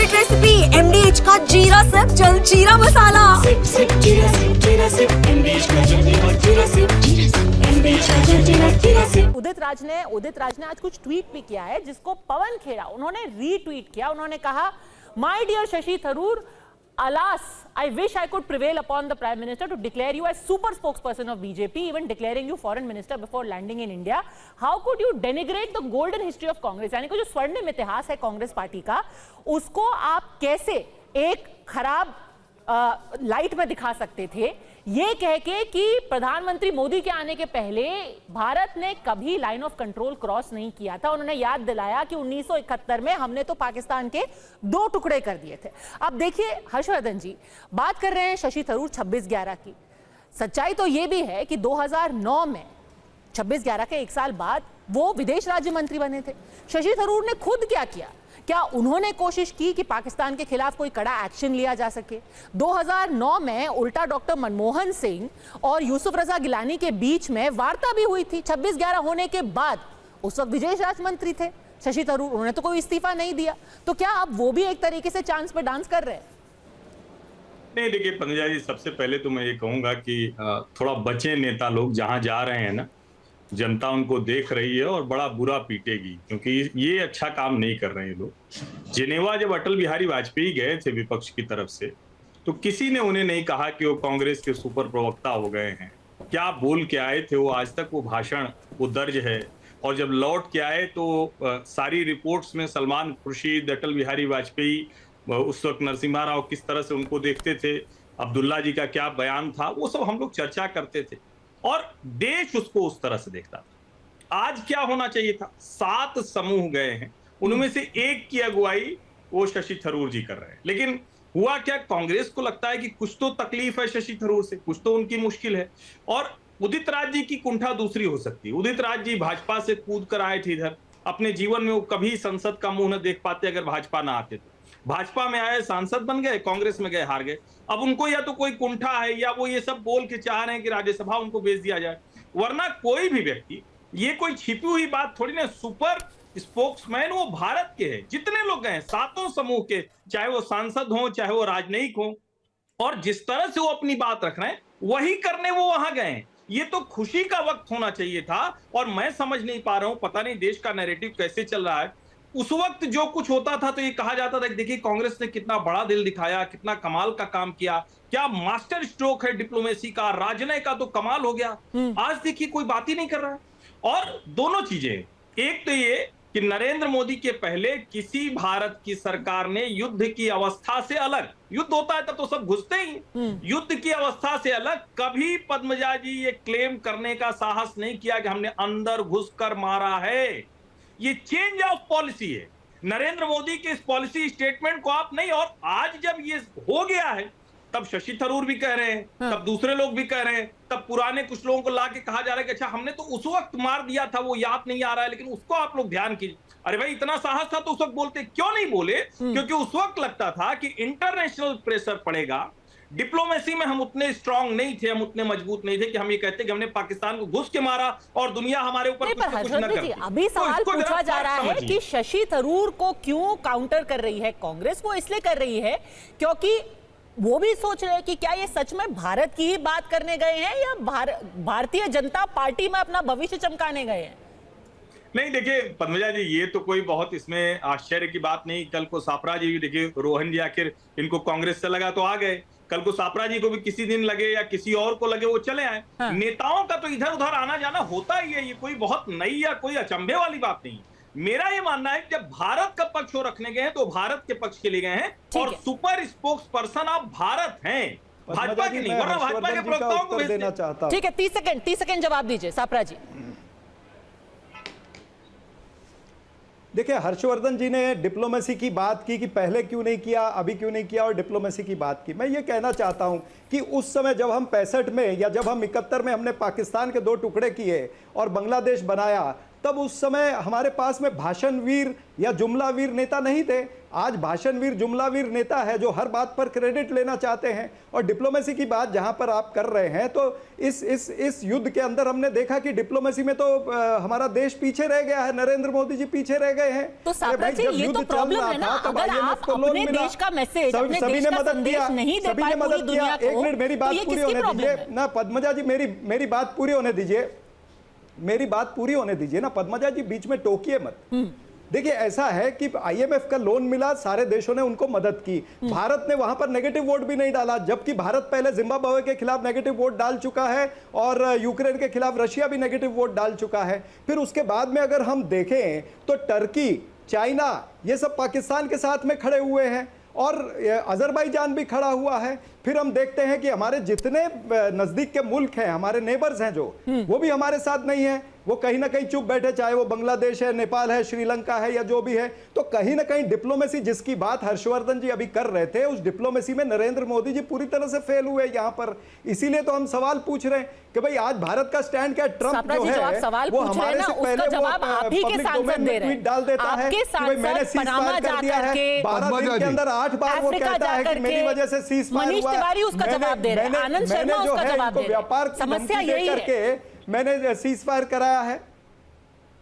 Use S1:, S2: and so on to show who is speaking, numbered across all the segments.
S1: Favourite recipe MDH का जीरा SIP जल जीरा मसाला।
S2: सिप सिप जीरा सिप MDH का जल्दी और जीरा सिप MDH का जीरा सिप।
S3: उदित राज ने आज कुछ ट्वीट भी किया है जिसको पवन खेड़ा उन्होंने रीट्वीट किया। उन्होंने कहा, my dear Shashi Tharoor, alas, I wish I could prevail upon the Prime Minister to declare you as super spokesperson of BJP, even declaring you foreign minister before landing in India. How could you denigrate the golden history of Congress? यानी कि जो स्वर्णिम इतिहास है Congress party का, उसको आप कैसे एक खराब लाइट में दिखा सकते थे, ये कह के कि प्रधानमंत्री मोदी के आने के पहले भारत ने कभी लाइन ऑफ कंट्रोल क्रॉस नहीं किया था। उन्होंने याद दिलाया कि 1971 में हमने तो पाकिस्तान के 2 टुकड़े कर दिए थे। अब देखिए हर्षवर्धन जी, बात कर रहे हैं शशि थरूर 26/11 की। सच्चाई तो ये भी है कि 2009 में 26/11 के 1 साल बाद वो विदेश राज्य मंत्री बने थे। शशि थरूर ने खुद क्या किया? क्या उन्होंने कोशिश की कि पाकिस्तान के खिलाफ कोई कड़ा एक्शन लिया जा सके? 2009 में उल्टा डॉक्टर मनमोहन सिंह और यूसुफ रजा गिलानी के बीच में वार्ता भी हुई थी 26/11 होने के बाद। उस वक्त विदेश राज्य मंत्री थे शशि थरूर, उन्होंने तो कोई इस्तीफा नहीं दिया। तो क्या अब वो भी एक तरीके से चांस पे डांस कर रहे हैं?
S4: नहीं, देखिए पंकजा जी, सबसे पहले तो मैं ये कहूंगा कि थोड़ा बचे नेता लोग, जहां जा रहे हैं ना, जनता उनको देख रही है और बड़ा बुरा पीटेगी, क्योंकि ये अच्छा काम नहीं कर रहे हैं लोग। जिनेवा जब अटल बिहारी वाजपेयी गए थे विपक्ष की तरफ से, तो किसी ने उन्हें नहीं कहा कि वो कांग्रेस के सुपर प्रवक्ता हो गए हैं। क्या बोल के आए थे वो, आज तक वो भाषण वो दर्ज है। और जब लौट के आए तो सारी रिपोर्ट्स में सलमान खुर्शीद, अटल बिहारी वाजपेयी, उस वक्त नरसिम्हा राव किस तरह से उनको देखते थे, अब्दुल्ला जी का क्या बयान था, वो सब हम लोग चर्चा करते थे और देश उसको उस तरह से देखता था। आज क्या होना चाहिए था? 7 समूह गए हैं, उनमें से एक की अगुवाई वो शशि थरूर जी कर रहे हैं। लेकिन हुआ क्या, कांग्रेस को लगता है कि कुछ तो तकलीफ है शशि थरूर से, कुछ तो उनकी मुश्किल है। और उदित राज जी की कुंठा दूसरी हो सकती है। उदित राज जी भाजपा से कूद कर आए थे इधर, अपने जीवन में वो कभी संसद का मुंह न देख पाते अगर भाजपा ना आते तो। भाजपा में आए, सांसद बन गए, कांग्रेस में गए, हार गए। अब उनको या तो कोई कुंठा है या वो ये सब बोल के चाह रहे हैं कि राज्यसभा उनको भेज दिया जाए। वरना कोई भी व्यक्ति, ये कोई छिपी हुई बात थोड़ी ना, सुपर स्पोक्समैन वो भारत के हैं। जितने लोग गए 7 समूह के, चाहे वो सांसद हो चाहे वो राजनयिक हो, और जिस तरह से वो अपनी बात रख रहे हैं वही करने वो वहां गए। ये तो खुशी का वक्त होना चाहिए था। और मैं समझ नहीं पा रहा हूं, पता नहीं देश का नैरेटिव कैसे चल रहा है। उस वक्त जो कुछ होता था तो ये कहा जाता था कि देखिए कांग्रेस ने कितना बड़ा दिल दिखाया, कितना कमाल का काम किया, क्या मास्टर स्ट्रोक है डिप्लोमेसी का, राजनयिक का तो कमाल हो गया। आज देखिए कोई बात ही नहीं कर रहा है। और दोनों चीजें, एक तो ये कि नरेंद्र मोदी के पहले किसी भारत की सरकार ने युद्ध की अवस्था से अलग, युद्ध होता है तब तो सब घुसते ही, युद्ध की अवस्था से अलग कभी पद्मजा जी ये क्लेम करने का साहस नहीं किया कि हमने अंदर घुसकर मारा है। ये चेंज ऑफ पॉलिसी है। नरेंद्र मोदी के इस पॉलिसी स्टेटमेंट को आप नहीं, और आज जब ये हो गया है तब शशि थरूर भी कह रहे हैं, तब दूसरे लोग भी कह रहे हैं, तब पुराने कुछ लोगों को लाके कहा जा रहा है कि अच्छा हमने तो उस वक्त मार दिया था, वो याद नहीं आ रहा है, लेकिन उसको आप लोग ध्यान कीजिए। अरे भाई, इतना साहस था तो उस वक्त बोलते, क्यों नहीं बोले? क्योंकि उस वक्त लगता था कि इंटरनेशनल प्रेशर पड़ेगा, डिप्लोमेसी में हम उतने स्ट्रांग नहीं थे, हम उतने मजबूत नहीं थे कि हम ये कहते कि हमने पाकिस्तान को घुस के मारा और दुनिया हमारे ऊपर कुछ न करती।
S3: अभी सवाल पूछा जा रहा है कि शशि थरूर को क्यों काउंटर कर रही है कांग्रेस? वो इसलिए कर रही है क्योंकि वो भी सोच रहे हैं कि क्या ये सच में भारत की ही बात करने गए हैं या भारतीय जनता पार्टी में अपना भविष्य चमकाने गए हैं।
S4: नहीं, देखिए पद्मजा जी, ये तो कोई बहुत इसमें आश्चर्य की बात नहीं। कल को सापरा जी, देखिए रोहन जी आखिर इनको कांग्रेस से लगा तो आ गए, कल को सापरा जी को भी किसी दिन लगे या किसी और को लगे वो चले आए। नेताओं का तो इधर उधर आना जाना होता ही है, ये कोई बहुत नई या कोई अचंभे वाली बात नहीं। मेरा ये मानना है कि जब भारत का पक्ष वो रखने गए हैं तो भारत के पक्ष के लिए गए हैं और सुपर स्पोक्स पर्सन आप भारत हैं, भाजपा के नहीं, वरना भाजपा के प्रवक्ताओं को
S5: देना चाहता।
S3: ठीक है, 30 सेकंड जवाब दीजिए सापरा जी।
S5: देखिए, हर्षवर्धन जी ने डिप्लोमेसी की बात की कि पहले क्यों नहीं किया, अभी क्यों नहीं किया, और डिप्लोमेसी की बात की। मैं ये कहना चाहता हूं कि उस समय जब हम 65 में या जब हम 71 में हमने पाकिस्तान के 2 टुकड़े किए और बांग्लादेश बनाया, तब उस समय हमारे पास में भाषण वीर या जुमला वीर नेता नहीं थे। आज भाषण वीर जुमला वीर नेता है जो हर बात पर क्रेडिट लेना चाहते हैं। और डिप्लोमेसी की बात जहां पर आप कर रहे हैं, तो इस युद्ध के अंदर हमने देखा कि डिप्लोमेसी में तो हमारा देश पीछे रह गया है, नरेंद्र मोदी जी पीछे रह गए हैं।
S3: तो सापरा जी, ये तो प्रॉब्लम है ना, अगर आप अपने देश का मैसेज, अपने देश का संदेश नहीं दे पाए पूरी दुनिया को,
S5: एक मिनट मेरी बात पूरी होने दीजिए ना पद्मजा जी, मेरी बात पूरी होने दीजिए, मेरी बात पूरी होने दीजिए ना पद्मजा जी, बीच में टोकिए मत। देखिए ऐसा है कि आईएमएफ का लोन मिला, सारे देशों ने उनको मदद की, भारत ने वहां पर नेगेटिव वोट भी नहीं डाला, जबकि भारत पहले जिम्बाब्वे के खिलाफ नेगेटिव वोट डाल चुका है और यूक्रेन के खिलाफ रशिया भी नेगेटिव वोट डाल चुका है। फिर उसके बाद में अगर हम देखें तो टर्की, चाइना, ये सब पाकिस्तान के साथ में खड़े हुए हैं और अजरबैजान भी खड़ा हुआ है। फिर हम देखते हैं कि हमारे जितने नजदीक के मुल्क हैं, हमारे नेबर्स हैं जो, वो भी हमारे साथ नहीं है, वो कहीं ना कहीं चुप बैठे, चाहे वो बांग्लादेश है, नेपाल है, श्रीलंका है या जो भी है। तो कहीं ना कहीं डिप्लोमेसी जिसकी बात हर्षवर्धन जी अभी कर रहे थे, उस डिप्लोमेसी में नरेंद्र मोदी जी पूरी तरह से फेल हुए यहाँ पर। इसीलिए तो हम सवाल पूछ रहे हैं कि भाई आज भारत का स्टैंड क्या है। ट्रंप जो है वो हमारे से पहले ट्वीट डाल देता है कि भाई मैंने सीज फायर कर दिया है, 12 दिन के अंदर 8 बार वो कहता है कि मेरी वजह से सीज फायर हुआ।
S3: उसका जवाब दे रहे हैं, आनंद शर्मा उसका जवाब दे रहे हैं।
S5: व्यापार समस्या यही करके मैंने सीज फायर कराया है।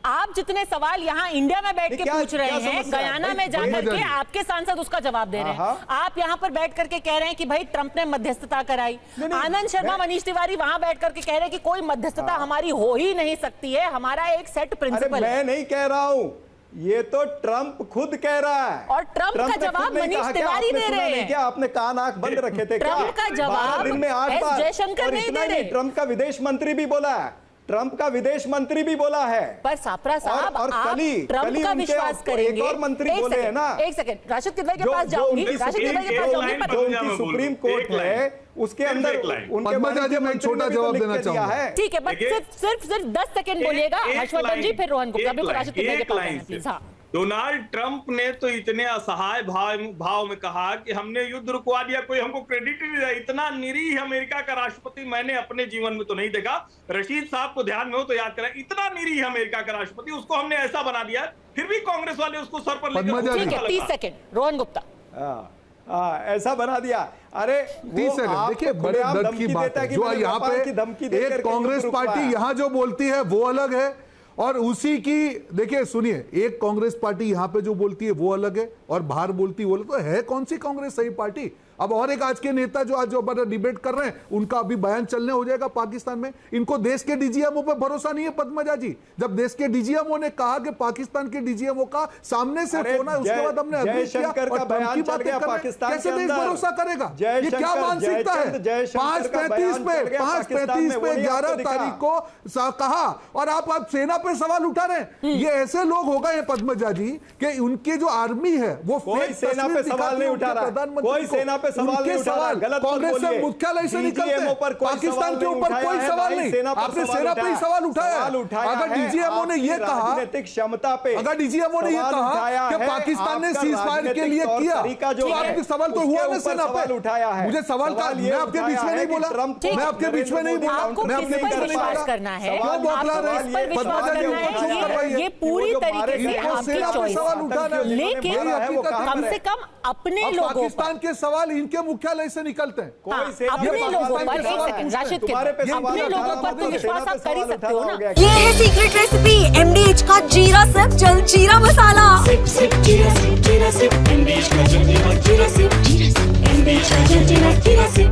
S3: आप जितने सवाल यहाँ इंडिया में बैठ के पूछ रहे हैं, गयाना में जाकर के आपके सांसद उसका जवाब दे रहे हैं। आप यहाँ पर बैठ करके कह रहे हैं कि भाई ट्रंप ने मध्यस्थता कराई। आनंद शर्मा, मनीष तिवारी वहां बैठ करके कह रहे हैं कि कोई मध्यस्थता हमारी हो ही नहीं सकती है, हमारा एक सेट प्रिंसिपल है।
S5: मैं नहीं कह रहा हूँ, ये तो ट्रंप खुद कह रहा है
S3: और ट्रंप का जवाब मनीष तिवारी दे रहे हैं।
S5: क्या आपने कान आंख बंद रखे थे?
S3: ट्रंप का जवाब
S5: दिन में 8 बार
S3: जयशंकर नहीं दे रहे।
S5: ट्रंप का विदेश मंत्री भी बोला है, ट्रंप का विदेश मंत्री भी बोला है।
S3: पर सापरा साहब,
S5: और
S3: आप ट्रंप का विश्वास करेंगे?
S5: एक और मंत्री बोले हैं ना।
S3: एक सेकंड, राशिद किदवई के पास जाऊंगी, राशिद किदवई के पास जाऊंगी, पर
S5: उनकी सुप्रीम कोर्ट है, उसके अंदर उनके
S6: मैं छोटा जवाब देना चाहूंगा।
S3: ठीक है, बट सिर्फ 10 सेकंड बोलिएगा हर्षवर्धन जी, फिर रोहन गुप्ता। बिल्कुल राशिद किदवई के पास प्लीज। हाँ,
S4: डोनाल्ड ट्रंप ने तो इतने असहाय भाव में कहा कि हमने युद्ध रुकवा दिया, कोई हमको क्रेडिट नहीं दिया। इतना निरीह अमेरिका का राष्ट्रपति मैंने अपने जीवन में तो नहीं देखा। रशीद साहब को ध्यान में हो तो याद करें, इतना निरीह अमेरिका का राष्ट्रपति, उसको हमने ऐसा बना दिया, फिर भी कांग्रेस वाले उसको सर पर लेकर।
S3: ठीक है, 30 सेकंड रोहन गुप्ता।
S5: ऐसा बना दिया। अरे
S6: 30 सेकंड, देखिए बड़े दर्द की बात है जो यहाँ पे एक कांग्रेस पार्टी यहाँ जो बोलती है वो अलग है, और उसी की देखिए सुनिए, एक कांग्रेस पार्टी यहां पे जो बोलती है वो अलग है और बाहर बोलती है वो अलग। तो है कौन सी कांग्रेस सही पार्टी? अब और एक आज के नेता जो आज जो डिबेट कर रहे हैं, उनका अभी बयान चलने हो जाएगा पाकिस्तान में। इनको देश के डीजीएमओ पे भरोसा नहीं है पद्मजा जी। जब देश के डीजीएमओ ने कहा कि पाकिस्तान के डीजीएमओ का सामने से फोन है, उसके बाद हमने
S5: जयशंकर का बयान चल गया पाकिस्तान
S6: कैसे देश भरोसा करेगा? ये क्या मानसिकता है? 5:35 पे 11 तारीख को कहा और आप सेना पे सवाल उठा रहे हैं। ये ऐसे लोग हो गए हैं पद्मजा जी कि उनकी जो आर्मी है वो
S5: कोई सेना पे सवाल नहीं उठा रहा, कोई सेना पे सवाल नहीं उठा रहा। गलत
S6: कांग्रेस से मुख्यालय से निकलते हैं, पाकिस्तान के ऊपर कोई सवाल नहीं। आपने सेना पे ही सवाल उठाया। अगर डीजीएमओ ने ये कहा,
S5: राजनीतिक क्षमता पे,
S6: अगर डीजीएमओ ने ये कहा कि पाकिस्तान ने सीज फायर के लिए किया, तो आपके सवाल तो हुआ ना सेना पे उठाया है। मुझे सवाल का, मैं आपके बीच में नहीं बोला, मैं आपके बीच में नहीं बोला, मैं अपने बीच में नहीं बोला।
S3: करना है,
S6: क्यों बौखला रहे हैं?
S3: ये पूरी तरीके से आपकी चॉइस है, लेकिन कम से कम अपने लोगों पर,
S6: पाकिस्तान के सवाल इनके मुख्यालय से निकलते हैं।
S3: अपने लोगों पर, एक सेकंड राशिद के, अपने लोगों पर तो विश्वास आप कर ही सकते हो ना।
S1: ये है सीक्रेट रेसिपी MDH का जीरा सिर्फ जल जीरा मसाला।
S2: सिप सिप जीरा सिप MDH का जल जीरा सिप, MDH का जल जीरा सिप।